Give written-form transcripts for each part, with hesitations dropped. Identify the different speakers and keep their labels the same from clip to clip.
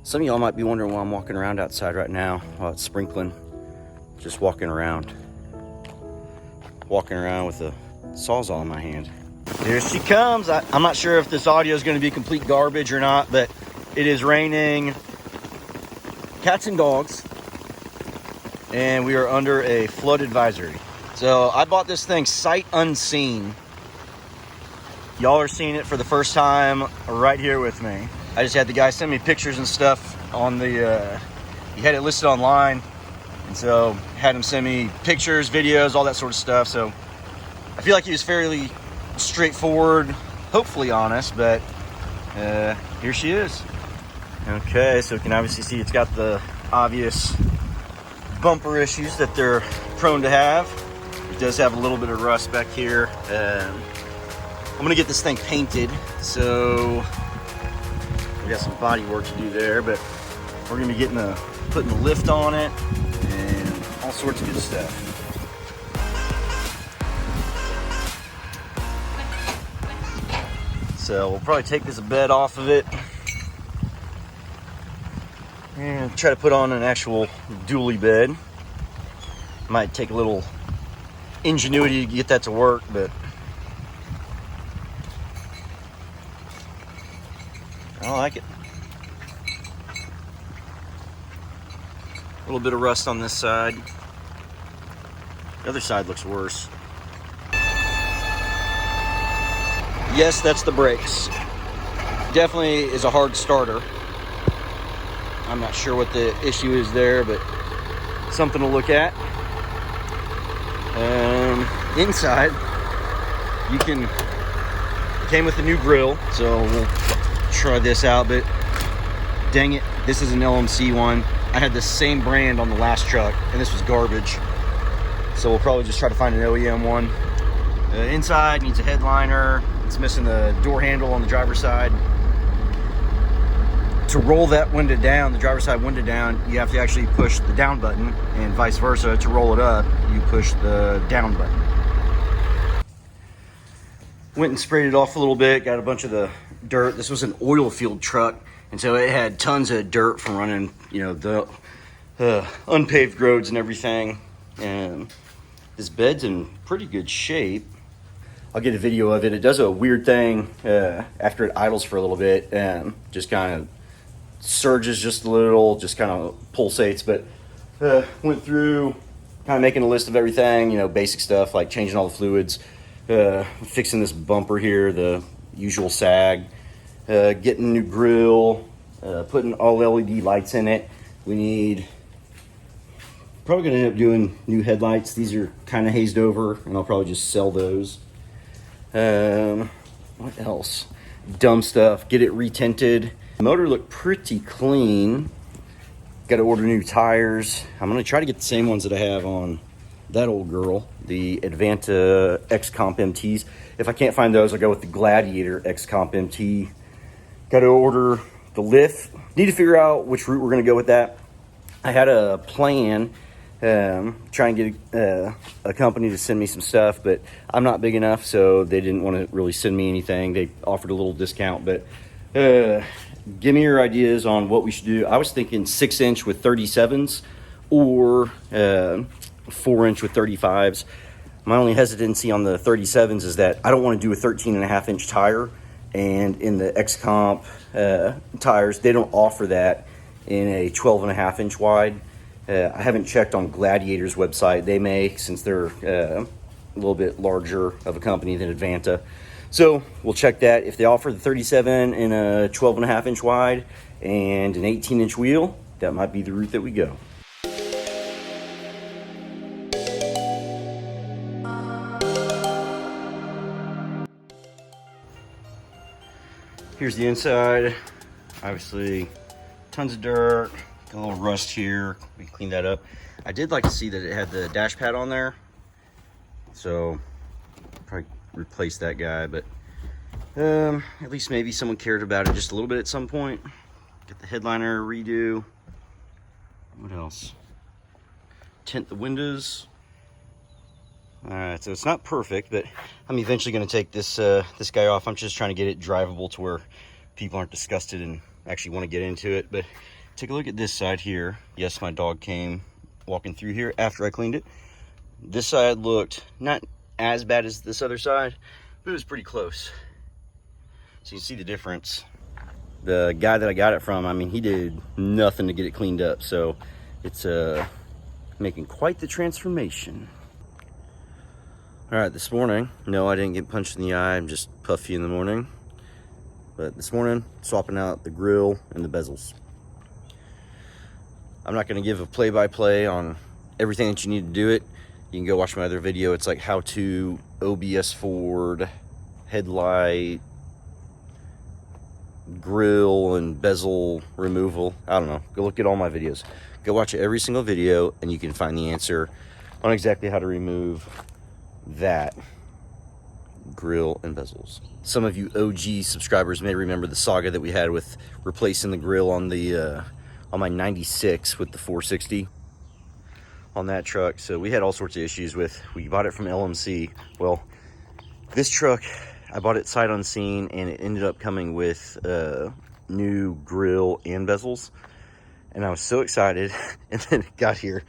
Speaker 1: Some of y'all might be wondering why I'm walking around outside right now while it's sprinkling. Just walking around with a Sawzall in my hand. Here she comes. I'm not sure if this audio is going to be complete garbage or not, but it is raining cats and dogs, and we are under a flood advisory. So I bought this thing sight unseen. Y'all are seeing it for the first time right here with me. I just had the guy send me pictures and stuff on the, he had it listed online. And so had him send me pictures, videos, all that sort of stuff. So I feel like he was fairly straightforward, hopefully honest, but here she is. Okay, so you can obviously see it's got the obvious bumper issues that they're prone to have. It does have a little bit of rust back here. I'm gonna get this thing painted, so we got some body work to do there, but we're gonna be putting the lift on it and all sorts of good stuff. So we'll probably take this bed off of it and try to put on an actual dually bed. Might take a little ingenuity to get that to work, but I like it. A little bit of rust on this side. The other side looks worse. Yes, that's the brakes. Definitely is a hard starter. I'm not sure what the issue is there, but something to look at. Inside, it came with a new grill, so we'll try this out, but dang it, this is an LMC one. I had the same brand on the last truck, and this was garbage. So we'll probably just try to find an OEM one. The inside needs a headliner. It's missing the door handle on the driver's side. To roll that window down, the driver's side window down, you have to actually push the down button, and vice versa. To roll it up, you push the down button. Went and sprayed it off a little bit, got a bunch of the dirt. This was an oil field truck, and so it had tons of dirt from running, the unpaved roads and everything. And this bed's in pretty good shape. I'll get a video of it. It does a weird thing after it idles for a little bit, and just kind of surges just a little, just kind of pulsates. But went through kind of making a list of everything, basic stuff like changing all the fluids, fixing this bumper here, the usual sag, getting a new grill, putting all LED lights in it. We need, probably gonna end up doing new headlights. These are kind of hazed over, and I'll probably just sell those. What else? Dumb stuff, get it retinted. The motor looked pretty clean. Got to order new tires. I'm gonna try to get the same ones that I have on that old girl, the Advanta X-Comp MTs. If I can't find those, I'll go with the Gladiator X-Comp MT. Got to order the lift. Need to figure out which route we're going to go with that. I had a plan, try and get a company to send me some stuff, but I'm not big enough, so they didn't want to really send me anything. They offered a little discount, but give me your ideas on what we should do. I was thinking 6-inch with 37s or 4-inch with 35s. My only hesitancy on the 37s is that I don't want to do a 13.5-inch tire, and in the X-Comp tires, they don't offer that in a 12.5-inch wide. I haven't checked on Gladiator's website. They may, since they're a little bit larger of a company than Advanta. So we'll check that. If they offer the 37 in a 12.5-inch wide and an 18-inch wheel, that might be the route that we go. Here's the inside. Obviously, tons of dirt, got a little rust here. We can clean that up. I did like to see that it had the dash pad on there, so probably replace that guy, but at least maybe someone cared about it just a little bit at some point. Get the headliner redo. What else? Tint the windows. All right, so it's not perfect, but I'm eventually going to take this this guy off. I'm just trying to get it drivable to where people aren't disgusted and actually want to get into it, but take a look at this side here. Yes, my dog came walking through here after I cleaned it. This side looked not as bad as this other side, but it was pretty close. So you can see the difference. The guy that I got it from, I mean, he did nothing to get it cleaned up, so it's making quite the transformation. All right, this morning, no, I didn't get punched in the eye. I'm just puffy in the morning. But this morning, swapping out the grill and the bezels. I'm not going to give a play-by-play on everything that you need to do it. You can go watch my other video. It's like how to OBS Ford, headlight, grill, and bezel removal. I don't know. Go look at all my videos. Go watch every single video, and you can find the answer on exactly how to remove that grill and bezels. Some of you OG subscribers may remember the saga that we had with replacing the grill on the on my 96 with the 460 on that truck. So we had all sorts of issues with, we bought it from LMC. Well, this truck, I bought it sight unseen, and it ended up coming with new grill and bezels, and I was so excited. And then it got here,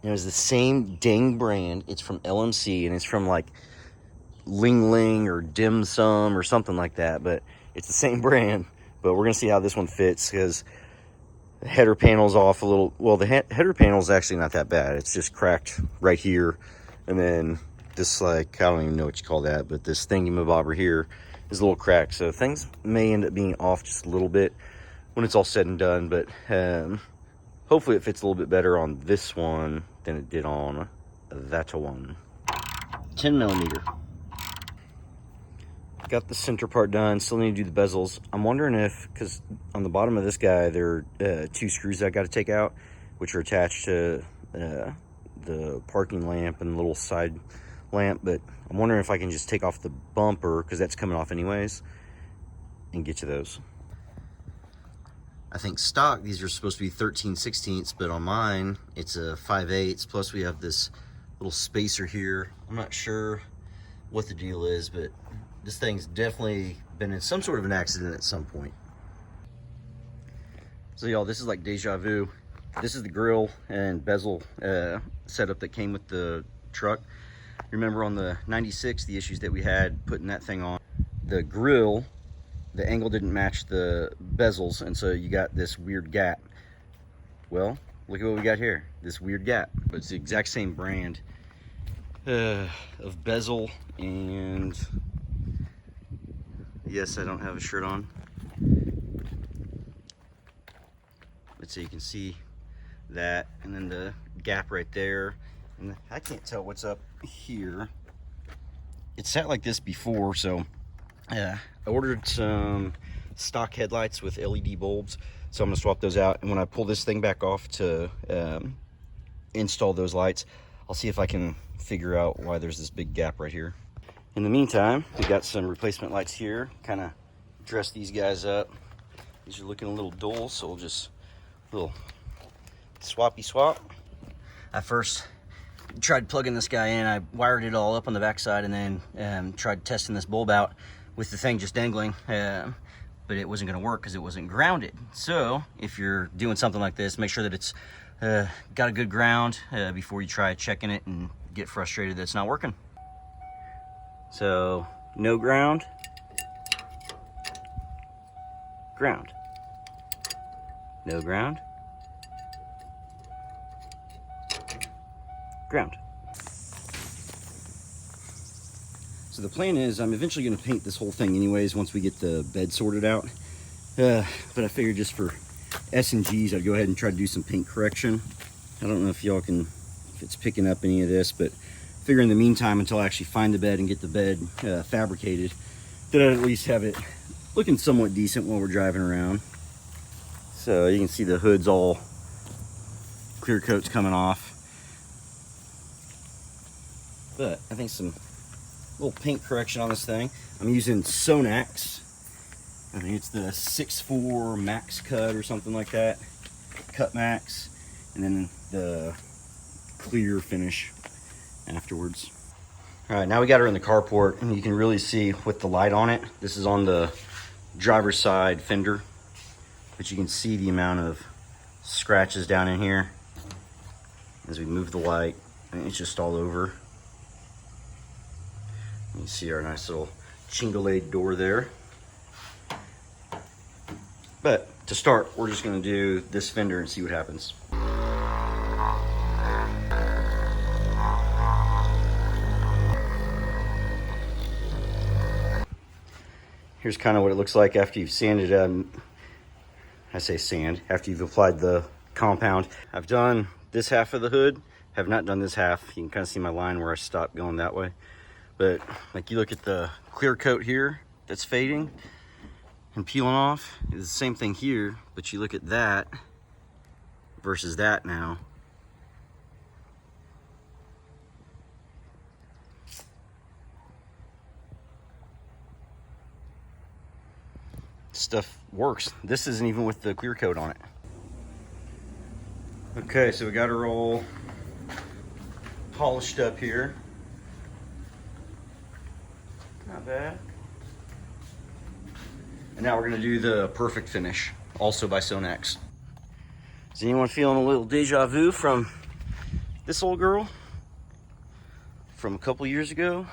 Speaker 1: and it was the same dang brand. It's from LMC, and it's from like Ling Ling or Dim Sum or something like that, but it's the same brand. But we're gonna see how this one fits, because the header panel's off a little. Well, the header panel's actually not that bad. It's just cracked right here, and then this, like, I don't even know what you call that, but this thingy-mabobber here is a little cracked. So things may end up being off just a little bit when it's all said and done, but hopefully it fits a little bit better on this one than it did on that one. 10 millimeter. Got the center part done. Still need to do the bezels. I'm wondering if, because on the bottom of this guy, there are 2 screws I got to take out, which are attached to the parking lamp and the little side lamp. But I'm wondering if I can just take off the bumper, because that's coming off anyways, and get to those. I think stock, these are supposed to be 13/16, but on mine, it's a 5/8. Plus we have this little spacer here. I'm not sure what the deal is, but this thing's definitely been in some sort of an accident at some point. So y'all, this is like deja vu. This is the grill and bezel setup that came with the truck. Remember on the 96, the issues that we had putting that thing on? The grill, the angle didn't match the bezels, and so you got this weird gap. Well, look at what we got here, this weird gap. But it's the exact same brand of bezel, and yes, I don't have a shirt on, but so you can see that, and then the gap right there, and I can't tell what's up here. It sat like this before, so I ordered some stock headlights with LED bulbs, so I'm gonna swap those out, and when I pull this thing back off to install those lights, I'll see if I can figure out why there's this big gap right here. In the meantime, we got some replacement lights here, kind of dress these guys up. These are looking a little dull, so we'll just little swappy swap. I first tried plugging this guy in. I wired it all up on the backside, and then tried testing this bulb out with the thing just dangling, but it wasn't going to work because it wasn't grounded. So if you're doing something like this, make sure that it's got a good ground before you try checking it and get frustrated that it's not working. So no ground, ground, no ground, ground. So the plan is I'm eventually going to paint this whole thing anyways once we get the bed sorted out. But I figured just for S&Gs, I'd go ahead and try to do some paint correction. I don't know if y'all can, if it's picking up any of this, but figure in the meantime, until I actually find the bed and get the bed fabricated, that I'd at least have it looking somewhat decent while we're driving around. So you can see the hood's all clear coat's coming off. But I think some little paint correction on this thing. I'm using Sonax. I think it's the 6.4 Max Cut or something like that. Cut Max. And then the clear finish afterwards. All right, now we got her in the carport, and you can really see with the light on it. This is on the driver's side fender. but you can see the amount of scratches down in here as we move the light, and it's just all over. You see our nice little chingolade door there. But to start, we're just gonna do this fender and see what happens. Here's kind of what it looks like after you've sanded it. I say sand, after you've applied the compound. I've done this half of the hood, have not done this half. You can kind of see my line where I stopped going that way. But like you look at the clear coat here that's fading and peeling off, it's the same thing here, but you look at that versus that now. Stuff works. This isn't even with the clear coat on it. Okay, so we got her all polished up here. Not bad. And now we're gonna do the perfect finish, also by Sonax. Is anyone feeling a little deja vu from this old girl from a couple years ago?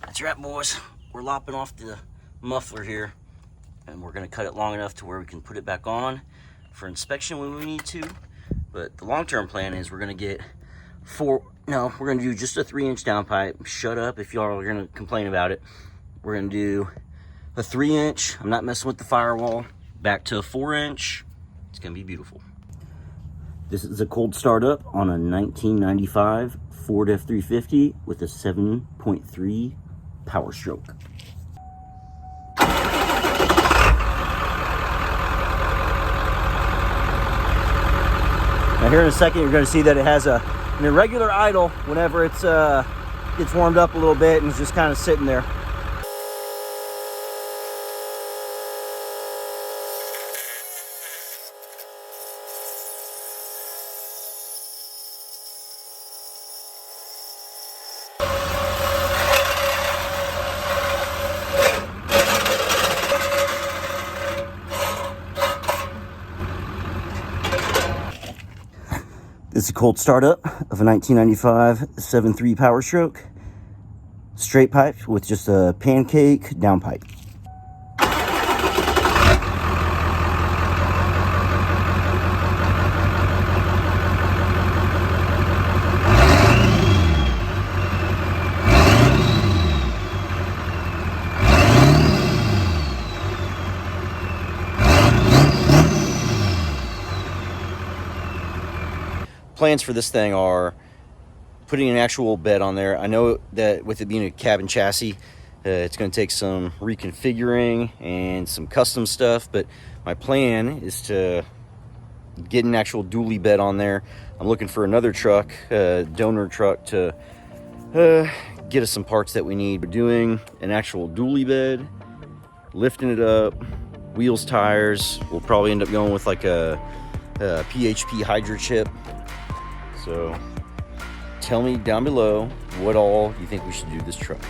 Speaker 1: That's right, boys. We're lopping off the muffler here, and we're gonna cut it long enough to where we can put it back on for inspection when we need to. But the long-term plan is we're gonna get we're gonna do just a 3-inch downpipe. Shut up if y'all are gonna complain about it. We're gonna do a 3-inch. I'm not messing with the firewall. Back to a 4-inch. It's gonna be beautiful. This is a cold startup on a 1995 Ford F-350 with a 7.3 Powerstroke. Now here in a second, you're going to see that it has an irregular idle whenever it's gets warmed up a little bit and is just kind of sitting there. This is a cold startup of a 1995 7.3 Powerstroke. Straight pipe with just a pancake downpipe. Plans for this thing are putting an actual bed on there. I know that with it being a cabin chassis, it's going to take some reconfiguring and some custom stuff, but my plan is to get an actual dually bed on there. I'm looking for another truck, donor truck, to get us some parts that we need. We're doing an actual dually bed, lifting it up, wheels, tires. We'll probably end up going with like a PHP Hydra chip. So tell me down below what all you think we should do this truck.